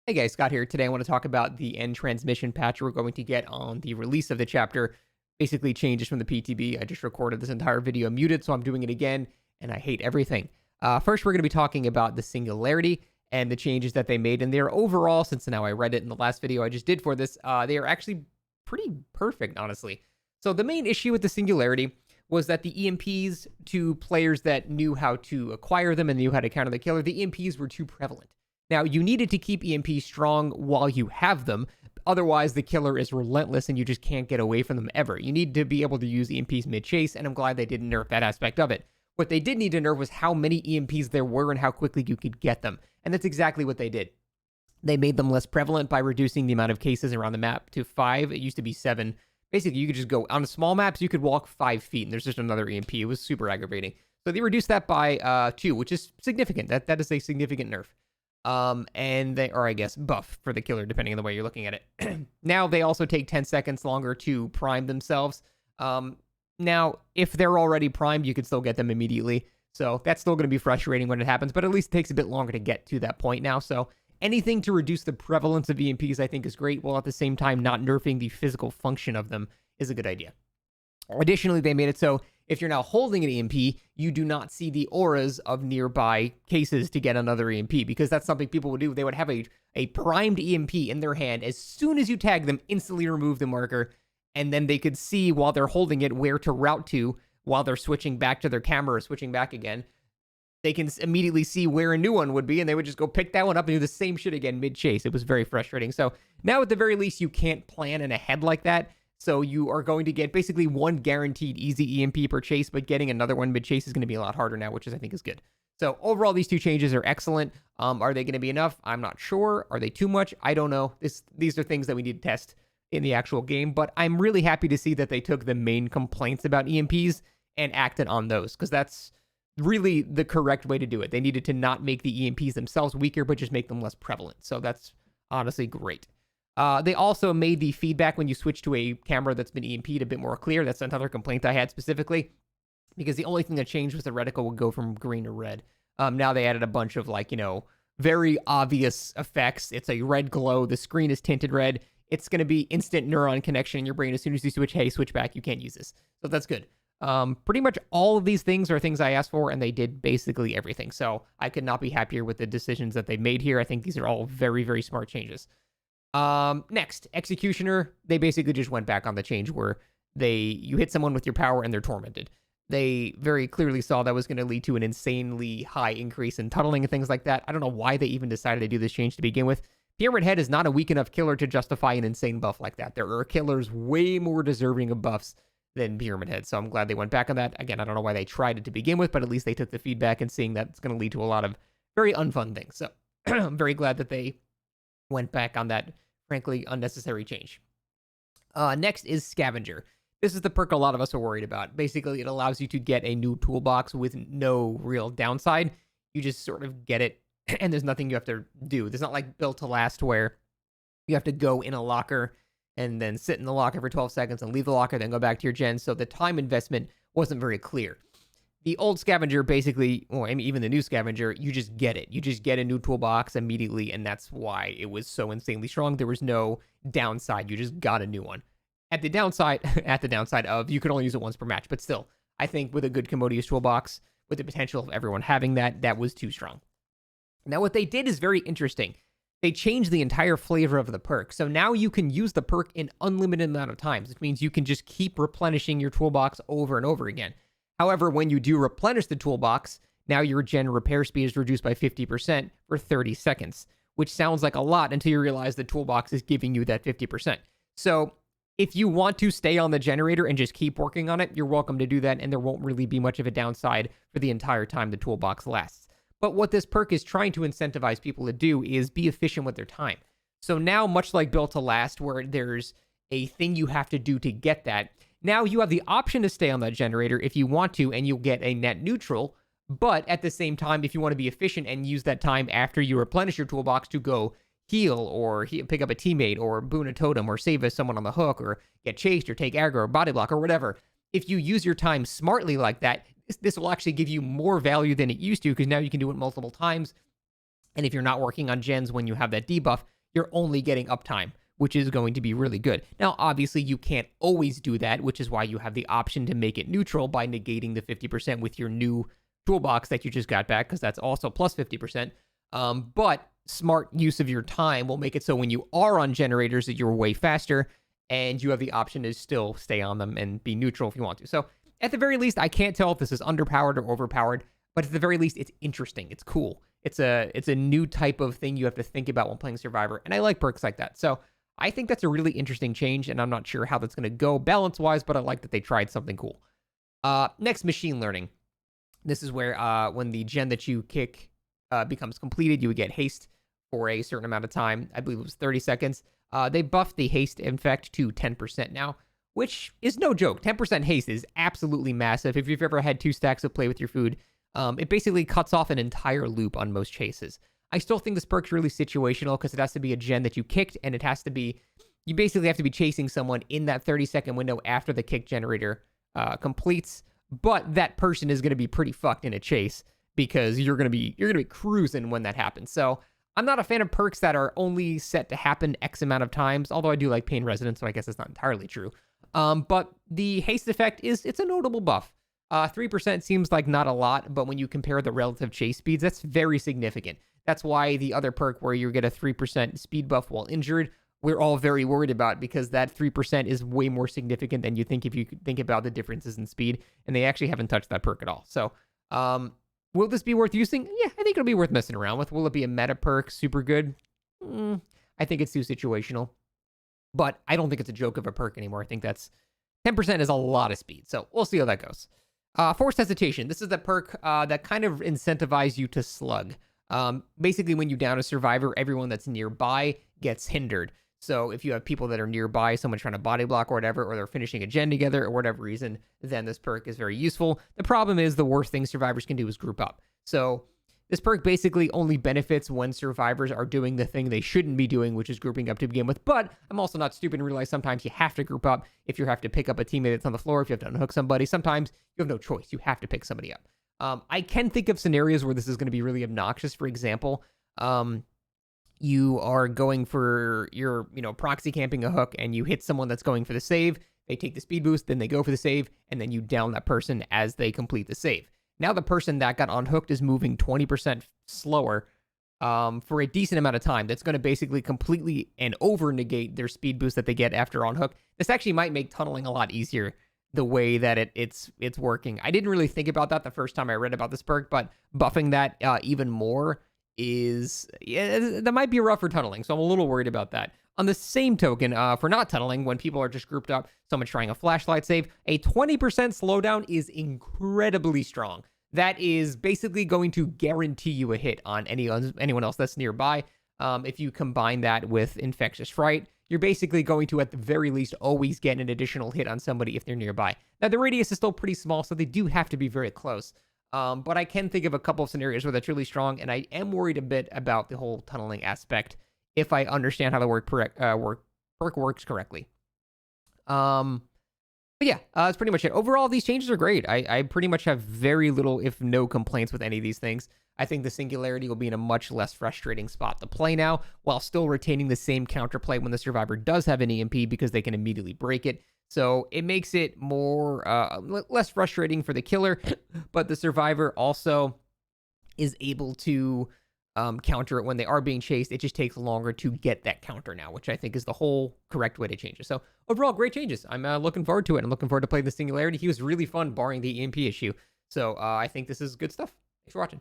Hey guys, Scott here. Today I want to talk about the end transmission patch we're going to get on the release of the chapter. Basically changes from the PTB. I just recorded this entire video muted, so I'm doing it again, and I hate everything. First, we're going to be talking about the Singularity and the changes that they made in there. Overall, since now I read it in the last video I just did for this, they are actually pretty perfect, honestly. So the main issue with the Singularity was that the EMPs, to players that knew how to acquire them and knew how to counter the killer, the EMPs were too prevalent. Now, you needed to keep EMPs strong while you have them. Otherwise, the killer is relentless and you just can't get away from them ever. You need to be able to use EMPs mid-chase, and I'm glad they didn't nerf that aspect of it. What they did need to nerf was how many EMPs there were and how quickly you could get them. And that's exactly what they did. They made them less prevalent by reducing the amount of cases around the map to 5. It used to be 7. Basically, you could just go on small maps, you could walk 5 feet, and there's just another EMP. It was super aggravating. So they reduced that by 2, which is significant. That is a significant nerf. Or I guess buff for the killer, depending on the way you're looking at it. Now they also take 10 seconds longer to prime themselves. Now, if they're already primed, you can still get them immediately. So that's still going to be frustrating when it happens, but at least it takes a bit longer to get to that point now. So anything to reduce the prevalence of EMPs, I think, is great, while at the same time not nerfing the physical function of them is a good idea. Additionally, they made it so if you're now holding an EMP, you do not see the auras of nearby cases to get another EMP, because that's something people would do. They would have a primed EMP in their hand. As soon as you tag them, instantly remove the marker, and then they could see while they're holding it where to route to while they're switching back to their camera or switching back again. They can immediately see where a new one would be, and they would just go pick that one up and do the same shit again mid-chase. It was very frustrating. So now at the very least, you can't plan in ahead like that. So you are going to get basically one guaranteed easy EMP per chase, but getting another one mid-chase is going to be a lot harder now, which I think is good. So overall, these two changes are excellent. Are they going to be enough? I'm not sure. Are they too much? I don't know. These are things that we need to test in the actual game, but I'm really happy to see that they took the main complaints about EMPs and acted on those, because that's really the correct way to do it. They needed to not make the EMPs themselves weaker, but just make them less prevalent. So that's honestly great. They also made the feedback when you switch to a camera that's been EMP'd a bit more clear. That's another complaint I had specifically, because the only thing that changed was the reticle would go from green to red. Now they added a bunch of very obvious effects. It's a red glow. The screen is tinted red. It's going to be instant neuron connection in your brain as soon as you switch. Hey, switch back. You can't use this. So that's good. Pretty much all of these things are things I asked for, and they did basically everything. So I could not be happier with the decisions that they made here. I think these are all very, very smart changes. Next, Executioner. They basically just went back on the change where you hit someone with your power and they're tormented. They very clearly saw that was going to lead to an insanely high increase in tunneling and things like that. I don't know why they even decided to do this change to begin with. Pyramid Head is not a weak enough killer to justify an insane buff like that. There are killers way more deserving of buffs than Pyramid Head, so I'm glad they went back on that. Again, I don't know why they tried it to begin with, but at least they took the feedback and seeing that it's going to lead to a lot of very unfun things. So I'm very glad that they went back on that, frankly, unnecessary change. Next is Scavenger. This is the perk a lot of us are worried about. Basically, it allows you to get a new toolbox with no real downside. You just sort of get it, and there's nothing you have to do. It's not like Built to Last where you have to go in a locker and then sit in the locker for 12 seconds and leave the locker, then go back to your gen. So the time investment wasn't very clear. The old Scavenger basically, or even the new Scavenger, you just get it. You just get a new toolbox immediately, and that's why it was so insanely strong. There was no downside. You just got a new one. At the downside of you could only use it once per match, but still, I think with a good Commodious toolbox, with the potential of everyone having that was too strong. Now, what they did is very interesting. They changed the entire flavor of the perk. So now you can use the perk an unlimited amount of times, which means you can just keep replenishing your toolbox over and over again. However, when you do replenish the toolbox, now your gen repair speed is reduced by 50% for 30 seconds, which sounds like a lot until you realize the toolbox is giving you that 50%. So if you want to stay on the generator and just keep working on it, you're welcome to do that, and there won't really be much of a downside for the entire time the toolbox lasts. But what this perk is trying to incentivize people to do is be efficient with their time. So now, much like Built to Last, where there's a thing you have to do to get that, now you have the option to stay on that generator if you want to, and you'll get a net neutral. But at the same time, if you want to be efficient and use that time after you replenish your toolbox to go heal or pick up a teammate or boon a totem or save someone on the hook or get chased or take aggro or body block or whatever, if you use your time smartly like that, this will actually give you more value than it used to, because now you can do it multiple times. And if you're not working on gens when you have that debuff, you're only getting uptime, which is going to be really good. Now, obviously, you can't always do that, which is why you have the option to make it neutral by negating the 50% with your new toolbox that you just got back, because that's also plus 50%. But smart use of your time will make it so when you are on generators that you're way faster, and you have the option to still stay on them and be neutral if you want to. So at the very least, I can't tell if this is underpowered or overpowered, but at the very least, it's interesting. It's cool. It's a new type of thing you have to think about when playing Survivor, and I like perks like that. So I think that's a really interesting change, and I'm not sure how that's going to go balance-wise, but I like that they tried something cool. Next, machine learning. This is where when the gen that you kick becomes completed, you would get haste for a certain amount of time. I believe it was 30 seconds. They buffed the haste effect to 10% now, which is no joke. 10% haste is absolutely massive. If you've ever had 2 stacks of play with your food, it basically cuts off an entire loop on most chases. I still think this perk's really situational because it has to be a gen that you kicked, and it has to be, you basically have to be chasing someone in that 30-second window after the kick generator completes, but that person is going to be pretty fucked in a chase because you're going to be cruising when that happens. So I'm not a fan of perks that are only set to happen X amount of times, although I do like Pain Resonance, so I guess that's not entirely true. But the haste effect it's a notable buff. 3% seems like not a lot, but when you compare the relative chase speeds, that's very significant. That's why the other perk where you get a 3% speed buff while injured, we're all very worried about, because that 3% is way more significant than you think if you think about the differences in speed, and they actually haven't touched that perk at all. So, will this be worth using? Yeah, I think it'll be worth messing around with. Will it be a meta perk? Super good? I think it's too situational. But I don't think it's a joke of a perk anymore. I think that's 10% is a lot of speed. So we'll see how that goes. Forced Hesitation. This is the perk that kind of incentivizes you to slug. Basically, when you down a survivor, everyone that's nearby gets hindered. So if you have people that are nearby, someone trying to body block or whatever, or they're finishing a gen together or whatever reason, then this perk is very useful. The problem is the worst thing survivors can do is group up. So this perk basically only benefits when survivors are doing the thing they shouldn't be doing, which is grouping up to begin with. But I'm also not stupid and realize sometimes you have to group up if you have to pick up a teammate that's on the floor, if you have to unhook somebody. Sometimes you have no choice. You have to pick somebody up. I can think of scenarios where this is going to be really obnoxious. For example, you are going for your, proxy camping a hook, and you hit someone that's going for the save. They take the speed boost, then they go for the save, and then you down that person as they complete the save. Now the person that got unhooked is moving 20% slower for a decent amount of time. That's going to basically completely and over negate their speed boost that they get after unhook. This actually might make tunneling a lot easier the way that it's working. I didn't really think about that the first time I read about this perk, but buffing that even more that might be rough for tunneling, so I'm a little worried about that. On the same token, for not tunneling, when people are just grouped up, someone trying a flashlight save, a 20% slowdown is incredibly strong. That is basically going to guarantee you a hit on anyone else that's nearby. If you combine that with Infectious Fright, you're basically going to, at the very least, always get an additional hit on somebody if they're nearby. Now, the radius is still pretty small, so they do have to be very close. But I can think of a couple of scenarios where that's really strong, and I am worried a bit about the whole tunneling aspect if I understand how the perk works correctly. But yeah, that's pretty much it. Overall, these changes are great. I pretty much have very little, if no, complaints with any of these things. I think the Singularity will be in a much less frustrating spot to play now, while still retaining the same counterplay when the survivor does have an EMP, because they can immediately break it. So it makes it more less frustrating for the killer, but the survivor also is able to counter it when they are being chased. It just takes longer to get that counter now, which I think is the whole correct way to change it. So overall, great changes. I'm looking forward to it. I'm looking forward to playing the Singularity. He was really fun, barring the EMP issue. So I think this is good stuff. Thanks for watching.